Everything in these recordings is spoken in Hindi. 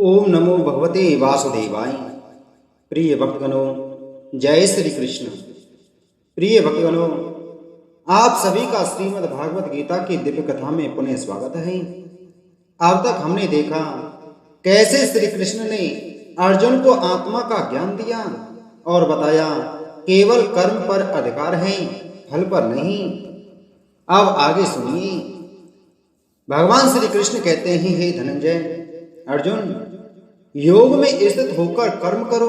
ओम नमो भगवते वासुदेवाय। प्रिय भक्तगणों, जय श्री कृष्ण। प्रिय भक्तगणों, आप सभी का श्रीमद् भागवत गीता की दिव्य कथा में पुनः स्वागत है। अब तक हमने देखा कैसे श्री कृष्ण ने अर्जुन को आत्मा का ज्ञान दिया और बताया केवल कर्म पर अधिकार है, फल पर नहीं। अब आगे सुनिए। भगवान श्री कृष्ण कहते हैं, हे धनंजय, अर्जुन, योग में स्थित होकर कर्म करो,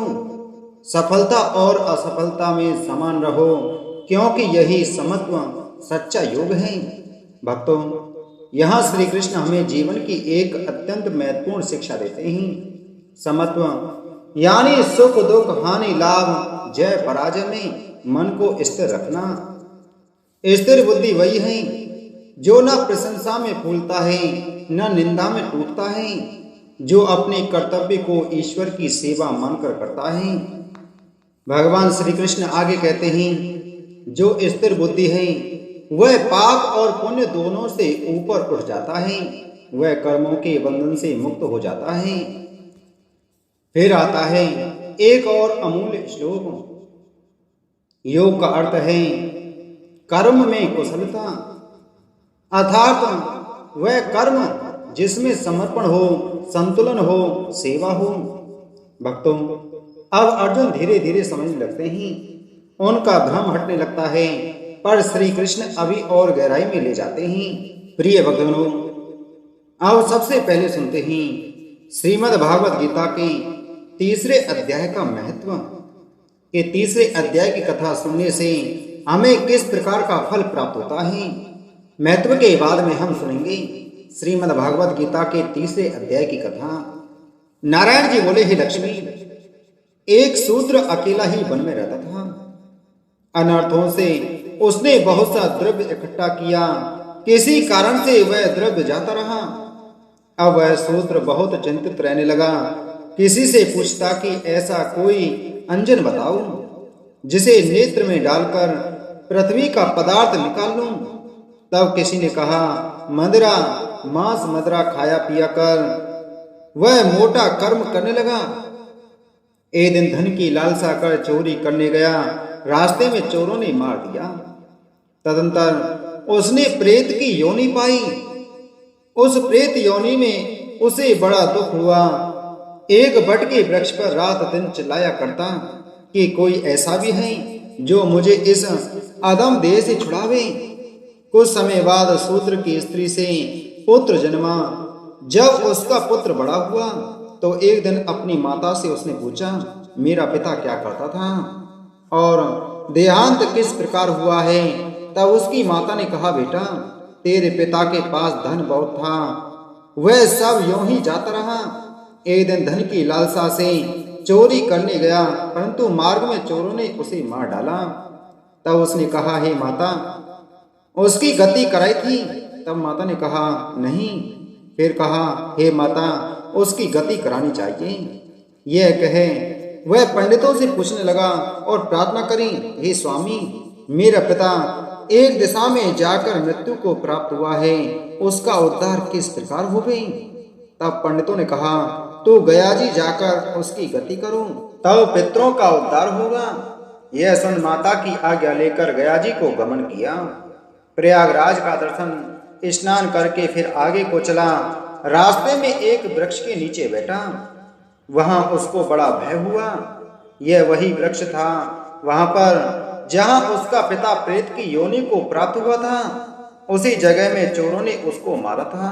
सफलता और असफलता में समान रहो, क्योंकि यही समत्व सच्चा योग है। भक्तों, यहाँ श्री कृष्ण हमें जीवन की एक अत्यंत महत्वपूर्ण शिक्षा देते हैं। समत्व यानी सुख दुख हानि लाभ जय पराजय में मन को स्थिर रखना। स्थिर बुद्धि वही है जो न प्रशंसा में फूलता है न निंदा में टूटता है, जो अपने कर्तव्य को ईश्वर की सेवा मानकर करता है। भगवान श्री कृष्ण आगे कहते हैं, जो स्थिर बुद्धि है वह पाप और पुण्य दोनों से ऊपर उठ जाता है, वह कर्मों के बंधन से मुक्त हो जाता है। फिर आता है एक और अमूल्य श्लोक। योग का अर्थ है कर्म में कुशलता, अर्थात वह कर्म जिसमें समर्पण हो, संतुलन हो, सेवा हो। भक्तों, अब अर्जुन धीरे धीरे समझने लगते हैं, उनका भ्रम हटने लगता है, पर श्री कृष्ण अभी और गहराई में ले जाते हैं। प्रिय भक्तों, अब सबसे पहले सुनते हैं श्रीमद् भागवत गीता के तीसरे अध्याय का महत्व। कि तीसरे अध्याय की कथा सुनने से हमें किस प्रकार का फल प्राप्त होता है, महत्व के बाद में हम सुनेंगे श्रीमद् भागवत गीता के तीसरे अध्याय की कथा। नारायण जी बोले, हे लक्ष्मी, एक शूद्र अकेला ही वन में रहता था। अनर्थों से उसने बहुत सा द्रव्य इकट्ठा किया, किसी कारण से वह द्रव्य जाता रहा। अब वह शूद्र बहुत चिंतित रहने लगा, किसी से पूछता कि ऐसा कोई अंजन बताओ जिसे नेत्र में डालकर पृथ्वी का पदार्थ निकाल लूं। तब किसी ने कहा, मदिरा, मांस मदिरा खाया पिया कर। वह मोटा कर्म करने लगा। एक दिन धन की लालसा कर चोरी करने गया, रास्ते में चोरों ने मार दिया। तदंतर उसने प्रेत की योनि पाई। उस प्रेत योनि में उसे बड़ा दुख हुआ। एक बट के वृक्ष पर रात दिन चिल्लाया करता कि कोई ऐसा भी है जो मुझे इस अधम देह से छुड़ावे। कुछ समय बाद शूद्र की स्त्री से पुत्र जन्मा। जब उसका पुत्र बड़ा हुआ तो एक दिन अपनी माता से उसने पूछा, मेरा पिता क्या करता था और देहांत किस प्रकार हुआ है। तब उसकी माता ने कहा, बेटा, तेरे पिता के पास धन बहुत था, वह सब यूं ही जाता रहा। एक दिन धन की लालसा से चोरी करने गया, परंतु मार्ग में चोरों ने उसे मार डाला। तब उसने कहा, हे माता, उसकी गति कराई थी। तब माता ने कहा, नहीं। फिर कहा, हे माता, उसकी गति करानी चाहिए। यह कहे वह पंडितों से पूछने लगा और प्रार्थना करी, हे स्वामी, मेरा पिता एक दिशा में जाकर मृत्यु को प्राप्त हुआ है, उसका उद्धार किस प्रकार हो गई। तब पंडितों ने कहा, तो गया जी जाकर उसकी गति करो, तब पितरों का उद्धार होगा। यह सुन माता की आज्ञा लेकर गया जी को गमन किया। प्रयागराज का दर्शन स्नान करके फिर आगे को चला। रास्ते में एक वृक्ष के नीचे बैठा। वहां उसको बड़ा भय हुआ। यह वही वृक्ष था वहां पर जहां उसका पिता प्रेत की योनि को प्राप्त हुआ था। उसी जगह में चोरों ने उसको मारा था।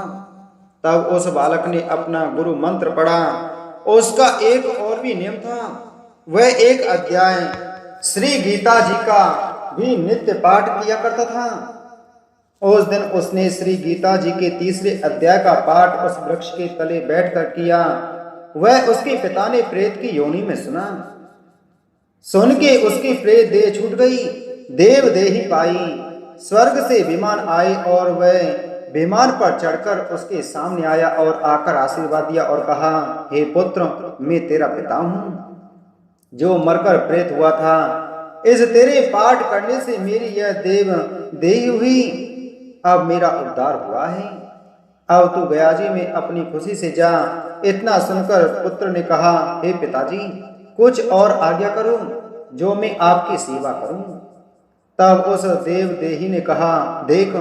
तब उस बालक ने अपना गुरु मंत्र पढ़ा। उसका एक और भी नियम था, वह एक अध्याय श्री गीता जी का भी नित्य पाठ किया करता था। उस दिन उसने श्री गीता जी के तीसरे अध्याय का पाठ उस वृक्ष के तले बैठकर किया। वह उसके पिता ने प्रेत की योनि में सुना। सुन के उसकी प्रेत देह छूट गई, देव देही पाई। स्वर्ग से विमान आए और वह विमान पर चढ़कर उसके सामने आया और आकर आशीर्वाद दिया और कहा, हे पुत्र, मैं तेरा पिता हूं जो मरकर प्रेत हुआ था। इस तेरे पाठ करने से मेरी यह देव देही हुई। अब मेरा उद्धार हुआ है। अब तू गयाजी में अपनी खुशी से जा। इतना सुनकर पुत्र ने कहा, हे पिताजी, कुछ और आज्ञा करो जो मैं आपकी सेवा करूं। तब उस देवदेही ने कहा, देख,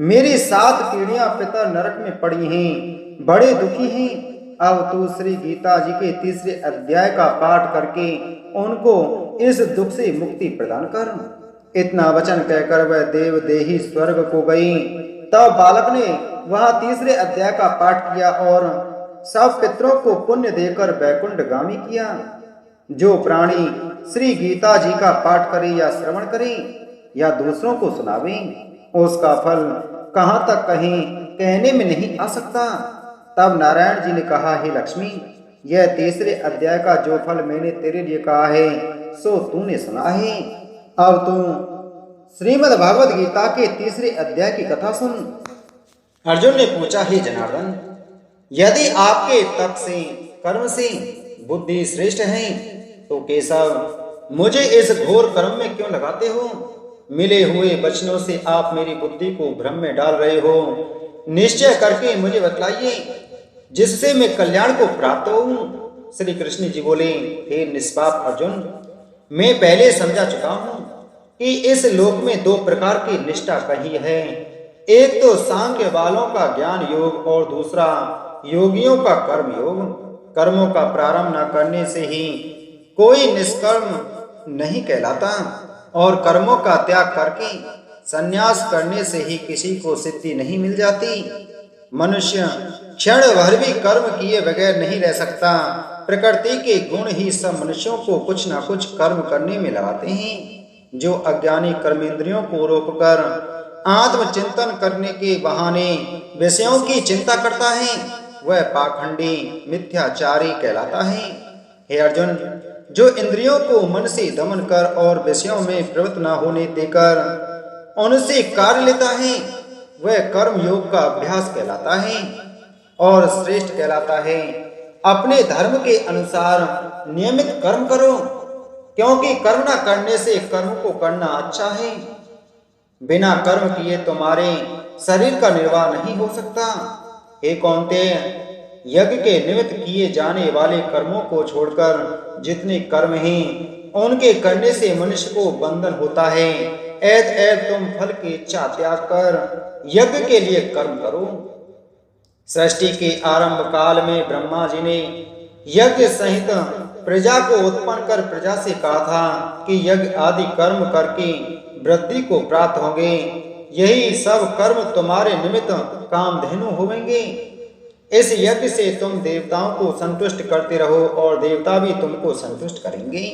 मेरी 7 पीढ़ियां पिता नरक में पड़ी हैं, बड़े दुखी हैं। अब तू श्री गीता जी के 3रे अध्याय का पाठ करके उनको इस दुख से मुक्ति प्रदान कर। इतना वचन कहकर वह देवदेही स्वर्ग को गई। तब बालक ने वहां 3रे अध्याय का पाठ किया और सब पितरों को पुण्य देकर वैकुंठगामी किया। जो प्राणी श्री गीता जी का पाठ करे या श्रवण करे या दूसरों को सुनावे, उसका फल कहां तक कहीं कहने में नहीं आ सकता। तब नारायण जी ने कहा, हे लक्ष्मी, यह 3रे अध्याय का जो फल मैंने तेरे लिए कहा है सो तूने सुना है। अब तू श्रीमद् भागवत गीता के 3रे अध्याय की कथा सुन। अर्जुन ने पूछा, हे जनार्दन, यदि आपके तप से कर्म से बुद्धि श्रेष्ठ है तो केशव मुझे इस घोर कर्म में क्यों लगाते हो? मिले हुए वचनों से आप मेरी बुद्धि को भ्रम में डाल रहे हो। निश्चय करके मुझे बतलाइए जिससे मैं कल्याण को प्राप्त हूँ। श्री कृष्ण जी बोले, हे निष्पाप अर्जुन, मैं पहले समझा चुका हूँ कि इस लोक में 2 प्रकार की निष्ठा कही है। एक तो सांख्य वालों का ज्ञान योग और दूसरा योगियों का कर्म योग। कर्मों का प्रारंभ न करने से ही कोई निष्कर्म नहीं कहलाता और कर्मों का त्याग करके संन्यास करने से ही किसी को सिद्धि नहीं मिल जाती। मनुष्य क्षण भर भी कर्म किए बगैर नहीं रह सकता। प्रकृति के गुण ही सब मनुष्यों को कुछ न कुछ कर्म करने में लगाते हैं। जो अज्ञानी कर्मेंद्रियों को रोककर आत्मचिंतन करने के बहाने विषयों की चिंता करता है, वह पाखंडी मिथ्याचारी कहलाता है। हे अर्जुन, जो इंद्रियों को मन से दमन कर और विषयों में प्रवृत्त न होने देकर उनसे कार्य लेता है, वह कर्म योग का अभ्यास कहलाता है और श्रेष्ठ कहलाता है। अपने धर्म के अनुसार नियमित कर्म करो, क्योंकि कर्म न करने से कर्म को करना अच्छा है। बिना कर्म किए तुम्हारे शरीर का निर्वाह नहीं हो सकता। हे कौन्तेय, यज्ञ के निमित्त किए जाने वाले कर्मों को छोड़कर जितने कर्म हैं उनके करने से मनुष्य को बंधन होता है। ऐत तुम फल की इच्छा त्याग कर यज्ञ के लिए कर्म करो। सृष्टि के आरंभ काल में ब्रह्मा जी ने यज्ञ सहित प्रजा को उत्पन्न कर प्रजा से कहा था कि यज्ञ आदि कर्म करके वृद्धि को प्राप्त होंगे। यही सब कर्म तुम्हारे निमित्त कामधेनु होंगे। इस यज्ञ से तुम देवताओं को संतुष्ट करते रहो और देवता भी तुमको संतुष्ट करेंगे।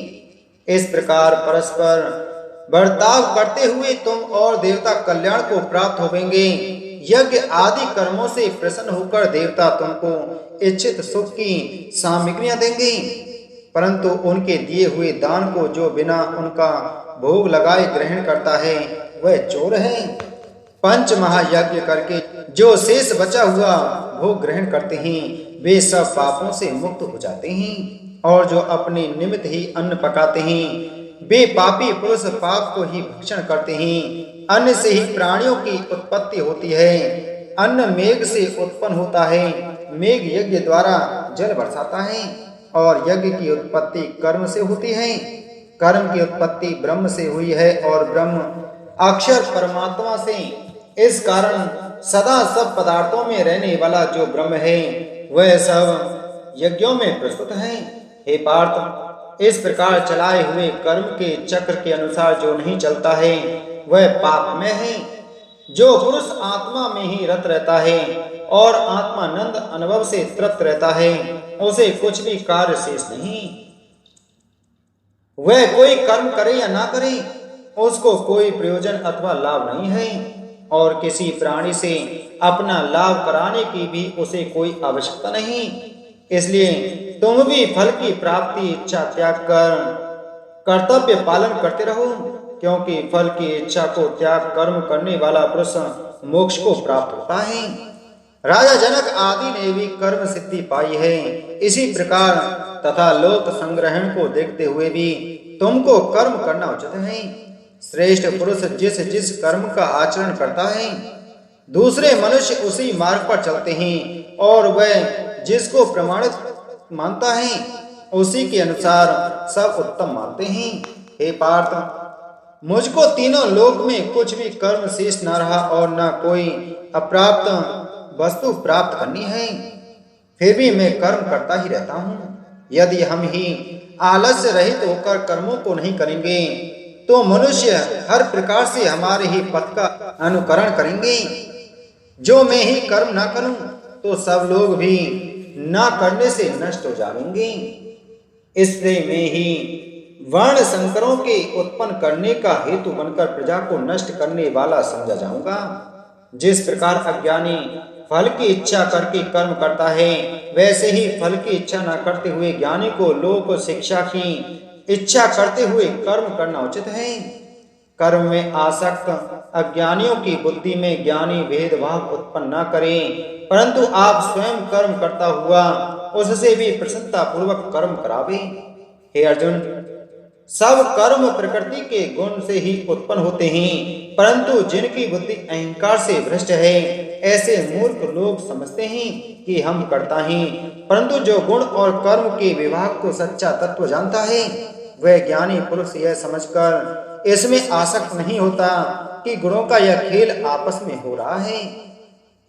इस प्रकार परस्पर बर्ताव करते हुए तुम और देवता कल्याण को प्राप्त होंगे। यज्ञ आदि कर्मों से प्रसन्न होकर देवता तुमको इच्छित सुख की सामग्रियां देंगे, परंतु उनके दिए हुए दान को जो बिना उनका भोग लगाए ग्रहण करता है वह चोर है। 5 महायज्ञ करके जो शेष बचा हुआ भोग ग्रहण करते हैं वे सब पापों से मुक्त हो जाते हैं, और जो अपने निमित्त ही अन्न पकाते हैं वे पापी पुरुष पाप को ही भक्षण करते हैं। अन्न से ही प्राणियों की उत्पत्ति होती है। अन्न मेघ से उत्पन्न होता है। मेघ यज्ञ द्वारा जल बरसाता है और यज्ञ की उत्पत्ति कर्म से होती है। कर्म की उत्पत्ति ब्रह्म से हुई है और ब्रह्म अक्षर परमात्मा से। इस कारण सदा सब पदार्थों में रहने वाला जो ब्रह्म है वह सब यज्ञों में प्रस्तुत है। हे पार्थ, इस प्रकार चलाए हुए कर्म के चक्र के अनुसार जो नहीं चलता है वह पापमय है। जो पुरुष आत्मा में ही रत रहता है और आत्मानंद अनुभव से तृप्त रहता है उसे कुछ भी कार्य शेष नहीं। वह कोई कर्म करे या ना करे उसको कोई प्रयोजन अथवा लाभ नहीं है, और किसी प्राणी से अपना लाभ कराने की भी उसे कोई आवश्यकता नहीं। इसलिए तुम भी फल की प्राप्ति इच्छा त्याग कर कर्तव्य पालन करते रहो, क्योंकि फल की इच्छा को त्याग कर्म करने वाला पुरुष मोक्ष को प्राप्त होता है। राजा जनक आदि ने भी कर्म सिद्धि पाई है। इसी प्रकार तथा लोक संग्रहण को देखते हुए भी तुमको कर्म करना उचित है। श्रेष्ठ पुरुष जिस जिस कर्म का आचरण करता है दूसरे मनुष्य उसी मार्ग पर चलते हैं और वह जिसको प्रमाणित मानता है उसी के अनुसार सब उत्तम मानते हैं। हे पार्थ, मुझको तीनों लोक में कुछ भी कर्म शेष न रहा और न कोई अप्राप्त वस्तु प्राप्त करनी है, फिर भी मैं कर्म करता ही रहता हूँ। यदि हम ही आलस्य रहित होकर कर्मों को नहीं करेंगे तो मनुष्य हर प्रकार से हमारे ही पथ का अनुकरण करेंगे। जो मैं ही कर्म ना करूं तो सब लोग भी ना करने से नष्ट हो जाएंगे। इसलिए मैं ही वर्ण संकरों के उत्पन्न करने का हेतु बनकर प्रजा को नष्ट करने वाला समझा जाऊंगा। जिस प्रकार अज्ञानी फल की इच्छा करके कर्म करता है, वैसे ही फल की इच्छा न करते हुए ज्ञानी को लोक शिक्षा की इच्छा करते हुए कर्म करना उचित है। कर्म में आसक्त अज्ञानियों की बुद्धि में ज्ञानी भेदभाव उत्पन्न न करें, परंतु आप स्वयं कर्म करता हुआ उससे भी प्रसन्नता पूर्वक कर्म करावे। हे अर्जुन, सब कर्म प्रकृति के गुण से ही उत्पन्न होते हैं, परंतु जिनकी बुद्धि अहंकार से भ्रष्ट है, ऐसे मूर्ख लोग समझते हैं कि हम करता हैं, परंतु जो गुण और कर्म के विभाग को सच्चा तत्व जानता है, वह ज्ञानी पुरुष यह समझकर इसमें आसक्त नहीं होता कि गुणों का यह खेल आपस में हो रहा है।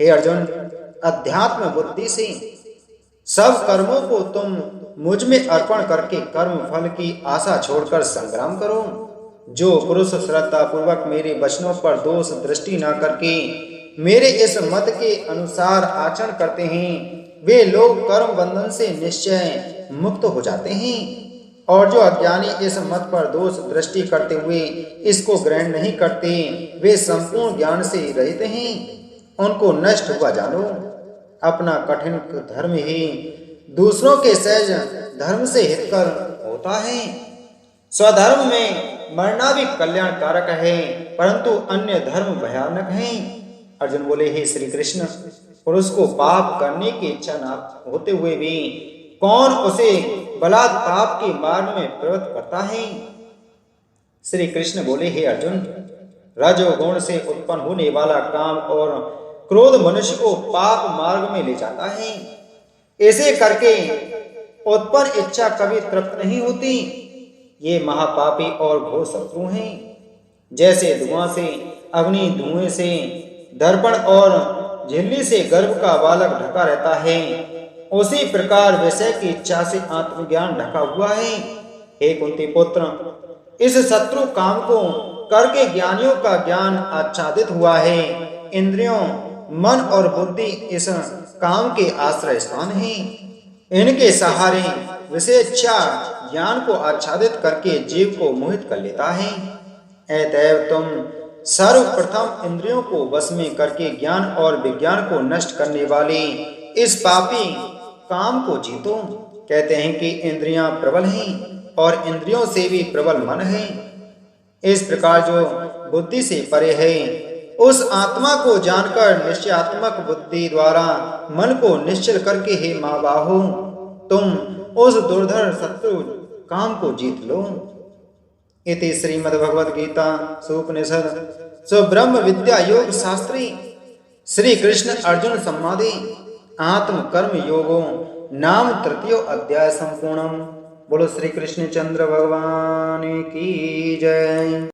हे अर्जुन, अध्यात्म बुद्धि से सब कर्मों को तुम मुझ में अर्पण करके कर्म फल की आशा छोड़कर संग्राम करो। जो पुरुष श्रद्धा पूर्वक मेरे वचनों पर दोष दृष्टि न करके मेरे इस मत के अनुसार आचरण करते हैं, वे लोग कर्म बंधन से निश्चय मुक्त हो जाते हैं। और जो अज्ञानी इस मत पर दोष दृष्टि करते हुए इसको ग्रहण नहीं करते, वे संपूर्ण ज्ञान से रहित हैं। उनको नष्ट हुआ जानो। अपना कठिन धर्म ही दूसरों के सहज धर्म से हितकर होता है। स्वधर्म में मरना भी कल्याणकारक है, परंतु अन्य धर्म भयानक है। अर्जुन बोले, हे श्री कृष्ण, पुरुष को पाप करने की इच्छा न होते हुए भी कौन उसे बलात् पाप के मार्ग में प्रवृत्त करता है? श्री कृष्ण बोले, हे अर्जुन, रजोगुण से उत्पन्न होने वाला काम और क्रोध मनुष्य को पाप मार्ग में ले जाता है। ऐसे करके उत्पन्न इच्छा कभी तृप्त नहीं होती। ये महापापी और घोर शत्रु हैं। जैसे धुआं से अग्नि, धुएं से दर्पण और झिल्ली से गर्भ का बालक ढका रहता है, उसी प्रकार विषय की इच्छा से आत्मज्ञान ढका हुआ है। हे कुंती पुत्र, इस शत्रु काम को करके ज्ञानियों का ज्ञान आच्छादित हुआ है। इंद्रियों, मन और बुद्धि इस काम के आश्रय स्थान हैं। इनके सहारे विषयेच्छा ज्ञान को आच्छादित करके जीव को मोहित कर लेता है। अतएव तुम सर्वप्रथम इंद्रियों को वश में करके ज्ञान और विज्ञान को नष्ट करने वाले इस पापी काम को जीतो। कहते हैं कि इंद्रियां प्रबल हैं और इंद्रियों से भी प्रबल मन है। इस प्रकार जो बुद्धि से परे है, उस आत्मा को जानकर निश्चयात्मक बुद्धि द्वारा मन को निश्चल करके, हे महाबाहो, तुम उस दुर्धर शत्रु काम को जीत लो। इति श्रीमद्भगवद गीता सुपनिषद ब्रह्म विद्या योग शास्त्री श्री कृष्ण अर्जुन संवादे आत्म कर्म योगो नाम तृतीयो अध्याय संपूर्णम। बोलो श्री कृष्ण चंद्र भगवान की जय।